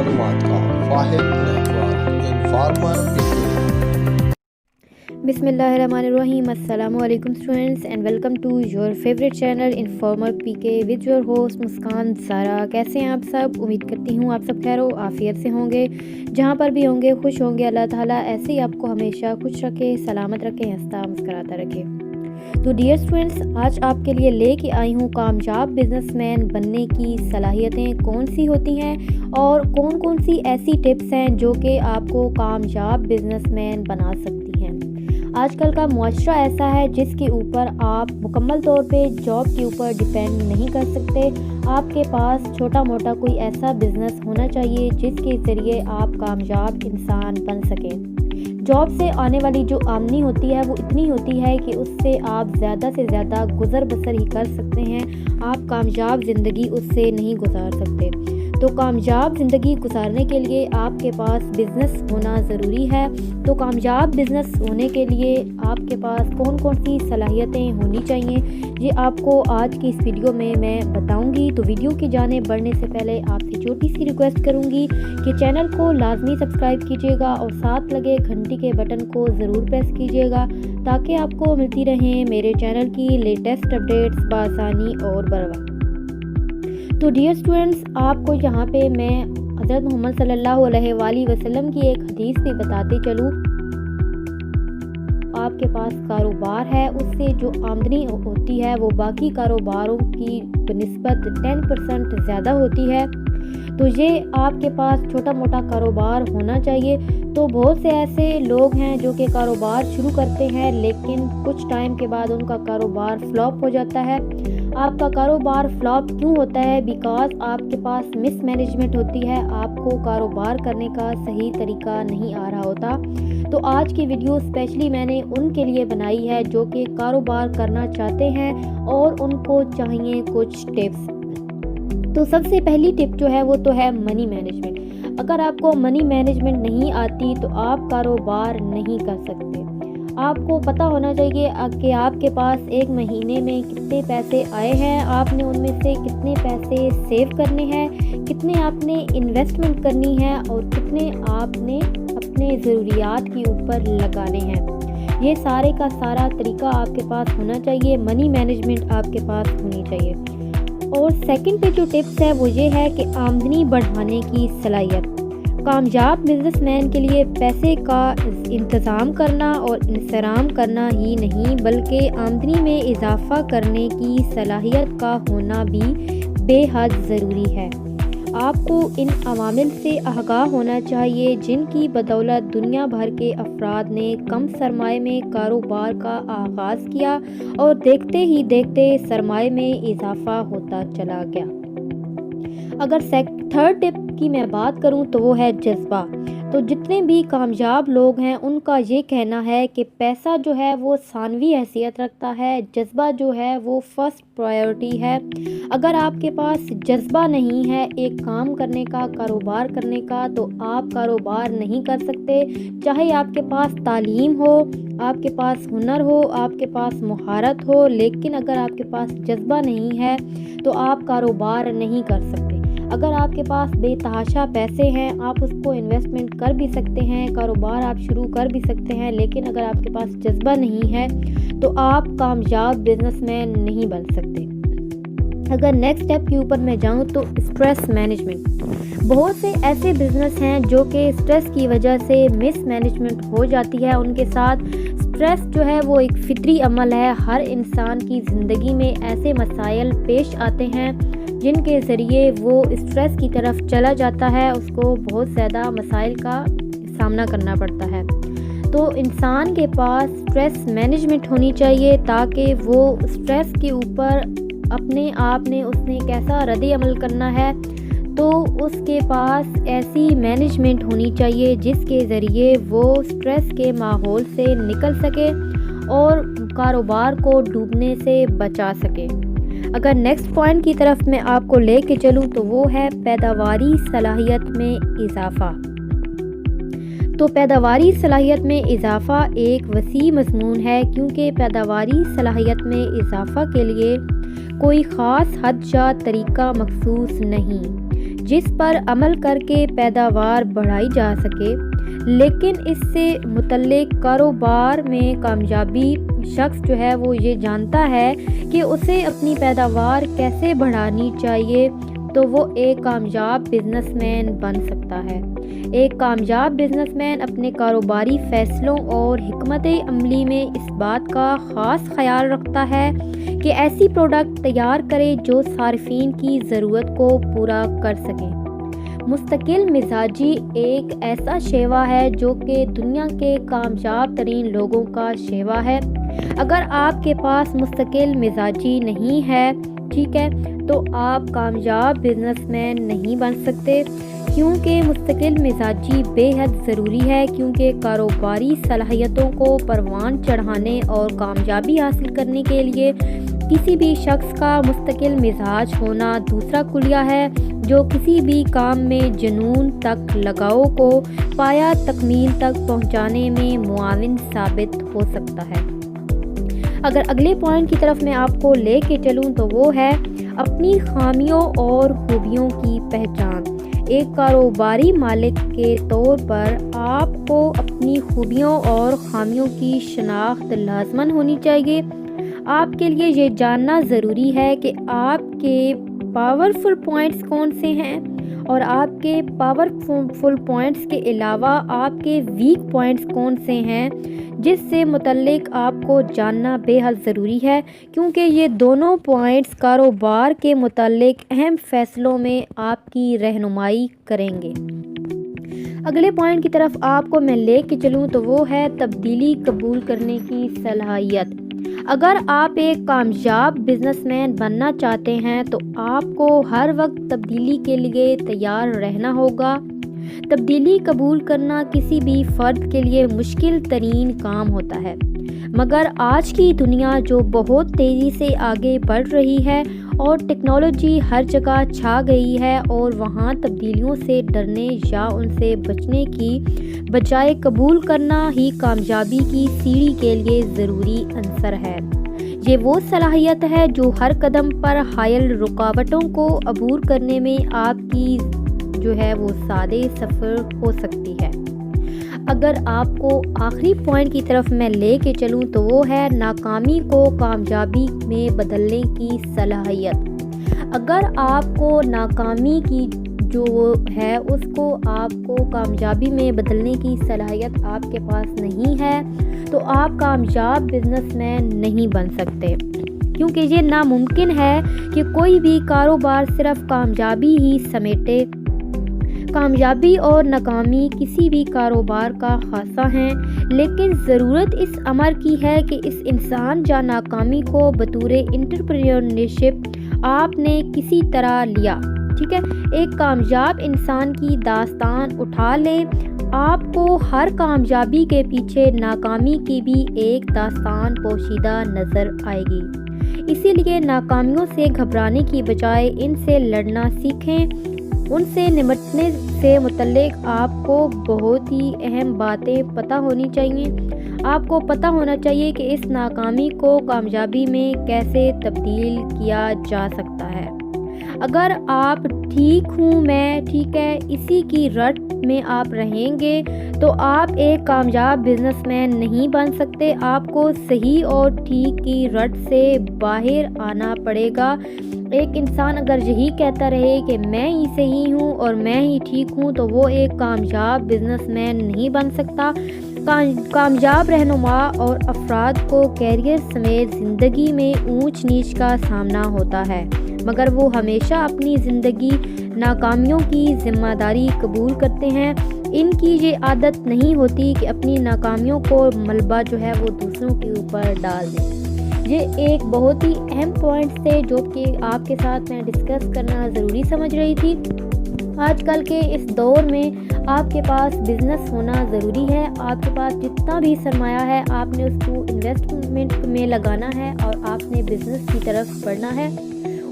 मालूमात का वाहिद network informer पीके। बिस्मिल्लाहिर्रहमानिर्रहीम। अस्सलामु अलैकुम students and welcome to your favourite channel informer PK with your host Muskan Zara. कैसे हैं आप सब? उम्मीद करती हूँ आप सब खैर व आफियत से होंगे, जहाँ पर भी होंगे खुश होंगे। अल्लाह ताला ऐसे ही आपको हमेशा खुश रखे, सलामत रखे, हंसता मुस्कराता रखे। तो डियर स्टूडेंट्स, आज आपके लिए लेके आई हूँ कामयाब बिजनेसमैन बनने की सलाहियतें कौन सी होती हैं और कौन कौन सी ऐसी टिप्स हैं जो कि आपको कामयाब बिजनेसमैन बना सकती हैं। आजकल का मुआशरा ऐसा है जिसके ऊपर आप मुकम्मल तौर पे जॉब के ऊपर डिपेंड नहीं कर सकते। आपके पास छोटा मोटा कोई ऐसा बिजनेस होना चाहिए जिसके ज़रिए आप कामयाब इंसान बन सकें। जॉब से आने वाली जो आमदनी होती है वो इतनी होती है कि उससे आप ज़्यादा से ज़्यादा गुज़र बसर ही कर सकते हैं। आप कामयाब ज़िंदगी उससे नहीं गुजार सकते। तो कामयाब ज़िंदगी गुजारने के लिए आपके पास बिज़नेस होना ज़रूरी है। तो कामयाब बिज़नेस होने के लिए आपके पास कौन कौन सी सलाहियतें होनी चाहिए, ये आपको आज की इस वीडियो में मैं बताऊंगी। तो वीडियो की जानिब बढ़ने से पहले आपसे छोटी सी रिक्वेस्ट करूंगी कि चैनल को लाजमी सब्सक्राइब कीजिएगा और साथ लगे घंटी के बटन को ज़रूर प्रेस कीजिएगा ताकि आपको मिलती रहें मेरे चैनल की लेटेस्ट अपडेट्स बआसानी और बर वक्त। तो डियर स्टूडेंट्स, आपको यहाँ पे मैं हज़रत मोहम्मद सल्लल्लाहु अलैहि वसल्लम की एक हदीस भी बताते चलूँ। आपके पास कारोबार है, उससे जो आमदनी होती है वो बाकी कारोबारों की बनिस्बत 10% ज़्यादा होती है। तो ये आपके पास छोटा मोटा कारोबार होना चाहिए। तो बहुत से ऐसे लोग हैं जो कि कारोबार शुरू करते हैं लेकिन कुछ टाइम के बाद उनका कारोबार फ्लॉप हो जाता है। आपका कारोबार फ्लॉप क्यों होता है? बिकॉज आपके पास मिस मैनेजमेंट होती है, आपको कारोबार करने का सही तरीका नहीं आ रहा होता। तो आज की वीडियो स्पेशली मैंने उनके लिए बनाई है जो कि कारोबार करना चाहते हैं और उनको चाहिए कुछ टिप्स। तो सबसे पहली टिप जो है वो तो है मनी मैनेजमेंट। अगर आपको मनी मैनेजमेंट नहीं आती तो आप कारोबार नहीं कर सकते। आपको पता होना चाहिए कि आपके पास एक महीने में कितने पैसे आए हैं, आपने उनमें से कितने पैसे सेव करने हैं, कितने आपने इन्वेस्टमेंट करनी है और कितने आपने अपने ज़रूरियात के ऊपर लगाने हैं। ये सारे का सारा तरीका आपके पास होना चाहिए। मनी मैनेजमेंट आपके पास होनी चाहिए। और सेकंड पे जो टिप्स है वो ये है कि आमदनी बढ़ाने की सलाहियत। कामयाब बिजनेसमैन के लिए पैसे का इंतज़ाम करना और इंसराम करना ही नहीं बल्कि आमदनी में इजाफा करने की सलाहियत का होना भी बेहद ज़रूरी है। आपको इन अवामिल से आगाह होना चाहिए जिनकी बदौलत दुनिया भर के अफराद ने कम सरमाए में कारोबार का आगाज़ किया और देखते ही देखते सरमाए में इजाफा होता चला गया। अगर थर्ड टिप की मैं बात करूं तो वो है जज्बा। तो जितने भी कामयाब लोग हैं उनका ये कहना है कि पैसा जो है वो सानवी हैसियत रखता है, जज्बा जो है वो फर्स्ट प्रायोरिटी है। अगर आपके पास जज्बा नहीं है एक काम करने का, कारोबार करने का, तो आप कारोबार नहीं कर सकते। चाहे आपके पास तालीम हो, आपके पास हुनर हो, आपके पास महारत हो, लेकिन अगर आपके पास जज्बा नहीं है तो आप कारोबार नहीं कर सकते। अगर आपके पास बेतहाशा पैसे हैं, आप उसको इन्वेस्टमेंट कर भी सकते हैं, कारोबार आप शुरू कर भी सकते हैं, लेकिन अगर आपके पास जज्बा नहीं है तो आप कामयाब बिजनेसमैन नहीं बन सकते। अगर नेक्स्ट स्टेप के ऊपर मैं जाऊं तो स्ट्रेस मैनेजमेंट। बहुत से ऐसे बिजनेस हैं जो कि स्ट्रेस की वजह से मिस मैनेजमेंट हो जाती है उनके साथ। स्ट्रेस जो है वो एक फितरी अमल है। हर इंसान की ज़िंदगी में ऐसे मसाइल पेश आते हैं जिनके ज़रिए वो स्ट्रेस की तरफ चला जाता है, उसको बहुत ज़्यादा मसाइल का सामना करना पड़ता है। तो इंसान के पास स्ट्रेस मैनेजमेंट होनी चाहिए ताकि वो स्ट्रेस के ऊपर अपने आप ने उसने कैसा रद्द अमल करना है, तो उसके पास ऐसी मैनेजमेंट होनी चाहिए जिसके ज़रिए वो स्ट्रेस के माहौल से निकल सके और कारोबार को डूबने से बचा सके। अगर नेक्स्ट पॉइंट की तरफ मैं आपको लेके चलूँ तो वो है पैदावारी सलाहियत में इजाफ़ा। तो पैदावारी सलाहियत में इजाफ़ा एक वसी मज़मून है क्योंकि पैदावारी सलाहियत में इजाफ़ा के लिए कोई ख़ास हद या तरीका मखसूस नहीं। جس پر عمل کر کے پیداوار بڑھائی جا سکے، لیکن اس سے متعلق کاروبار میں کامیابی شخص جو ہے وہ یہ جانتا ہے کہ اسے اپنی پیداوار کیسے بڑھانی چاہیے، تو وہ ایک کامیاب بزنس مین بن سکتا ہے۔ ایک کامیاب بزنس مین اپنے کاروباری فیصلوں اور حکمت عملی میں اس بات کا خاص خیال رکھتا ہے کہ ایسی پروڈکٹ تیار کرے جو صارفین کی ضرورت کو پورا کر سکیں۔ مستقل مزاجی ایک ایسا شیوا ہے جو کہ دنیا کے کامیاب ترین لوگوں کا شیوا ہے۔ اگر آپ کے پاس مستقل مزاجی نہیں ہے، ٹھیک ہے، تو آپ کامیاب بزنس مین نہیں بن سکتے، کیونکہ مستقل مزاجی بے حد ضروری ہے، کیونکہ کاروباری صلاحیتوں کو پروان چڑھانے اور کامیابی حاصل کرنے کے لیے کسی بھی شخص کا مستقل مزاج ہونا دوسرا کلیہ ہے جو کسی بھی کام میں جنون تک لگاؤ کو پایا تکمیل تک پہنچانے میں معاون ثابت ہو سکتا ہے۔ اگر اگلے پوائنٹ کی طرف میں آپ کو لے کے چلوں تو وہ ہے اپنی خامیوں اور خوبیوں کی پہچان۔ ایک کاروباری مالک کے طور پر آپ کو اپنی خوبیوں اور خامیوں کی شناخت لازماً ہونی چاہیے۔ آپ کے لیے یہ جاننا ضروری ہے کہ آپ کے پاورفل پوائنٹس کون سے ہیں اور آپ کے پاورفل پوائنٹس کے علاوہ آپ کے ویک پوائنٹس کون سے ہیں، جس سے متعلق آپ کو جاننا بے حد ضروری ہے، کیونکہ یہ دونوں پوائنٹس کاروبار کے متعلق اہم فیصلوں میں آپ کی رہنمائی کریں گے۔ اگلے پوائنٹ کی طرف آپ کو میں لے کے چلوں تو وہ ہے تبدیلی قبول کرنے کی صلاحیت۔ اگر آپ ایک کامیاب بزنس مین بننا چاہتے ہیں تو آپ کو ہر وقت تبدیلی کے لیے تیار رہنا ہوگا۔ تبدیلی قبول کرنا کسی بھی فرد کے لیے مشکل ترین کام ہوتا ہے، مگر آج کی دنیا جو بہت تیزی سے آگے بڑھ رہی ہے اور ٹیکنالوجی ہر جگہ چھا گئی ہے، اور وہاں تبدیلیوں سے ڈرنے یا ان سے بچنے کی بجائے قبول کرنا ہی کامیابی کی سیڑھی کے لیے ضروری عنصر ہے۔ یہ وہ صلاحیت ہے جو ہر قدم پر حائل رکاوٹوں کو عبور کرنے میں آپ کی جو ہے وہ سادے سفر ہو سکتی ہے۔ اگر آپ کو آخری پوائنٹ کی طرف میں لے کے چلوں تو وہ ہے ناکامی کو کامیابی میں بدلنے کی صلاحیت۔ اگر آپ کو ناکامی کی جو ہے اس کو آپ کو کامیابی میں بدلنے کی صلاحیت آپ کے پاس نہیں ہے تو آپ کامیاب بزنس مین نہیں بن سکتے، کیونکہ یہ ناممکن ہے کہ کوئی بھی کاروبار صرف کامیابی ہی سمیٹے۔ کامیابی اور ناکامی کسی بھی کاروبار کا خاصہ ہیں، لیکن ضرورت اس امر کی ہے کہ اس انسان یا ناکامی کو بطور انٹرپرینیورشپ آپ نے کسی طرح لیا، ٹھیک ہے، ایک کامیاب انسان کی داستان اٹھا لیں۔ آپ کو ہر کامیابی کے پیچھے ناکامی کی بھی ایک داستان پوشیدہ نظر آئے گی۔ اسی لیے ناکامیوں سے گھبرانے کی بجائے ان سے لڑنا سیکھیں۔ ان سے نمٹنے سے متعلق آپ کو بہت ہی اہم باتیں پتہ ہونی چاہیے۔ آپ کو پتہ ہونا چاہیے کہ اس ناکامی کو کامیابی میں کیسے تبدیل کیا جا سکتا ہے۔ اگر آپ ٹھیک ہوں میں ٹھیک ہے اسی کی رٹ میں آپ رہیں گے تو آپ ایک کامیاب بزنس مین نہیں بن سکتے۔ آپ کو صحیح اور ٹھیک کی رٹ سے باہر آنا پڑے گا۔ ایک انسان اگر یہی کہتا رہے کہ میں ہی صحیح ہوں اور میں ہی ٹھیک ہوں تو وہ ایک کامیاب بزنس مین نہیں بن سکتا۔ کامیاب رہنما اور افراد کو کیریئر سمیت زندگی میں اونچ نیچ کا سامنا ہوتا ہے، مگر وہ ہمیشہ اپنی زندگی ناکامیوں کی ذمہ داری قبول کرتے ہیں۔ ان کی یہ عادت نہیں ہوتی کہ اپنی ناکامیوں کو ملبہ جو ہے وہ دوسروں کے اوپر ڈال دیں۔ یہ ایک بہت ہی اہم پوائنٹس تھے جو کہ آپ کے ساتھ میں ڈسکس کرنا ضروری سمجھ رہی تھی۔ آج کل کے اس دور میں آپ کے پاس بزنس ہونا ضروری ہے۔ آپ کے پاس جتنا بھی سرمایہ ہے آپ نے اس کو انویسٹمنٹ میں لگانا ہے اور آپ نے بزنس کی طرف بڑھنا ہے۔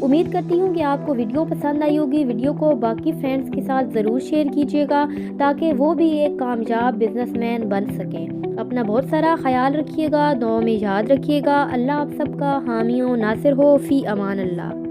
امید کرتی ہوں کہ آپ کو ویڈیو پسند آئی ہوگی۔ ویڈیو کو باقی فرینڈس کے ساتھ ضرور شیئر کیجیے گا تاکہ وہ بھی ایک کامیاب بزنس مین بن سکیں۔ اپنا بہت سارا خیال رکھیے گا، دعاؤں میں یاد رکھیے گا۔ اللہ آپ سب کا حامی و ناصر ہو۔ فی امان اللہ۔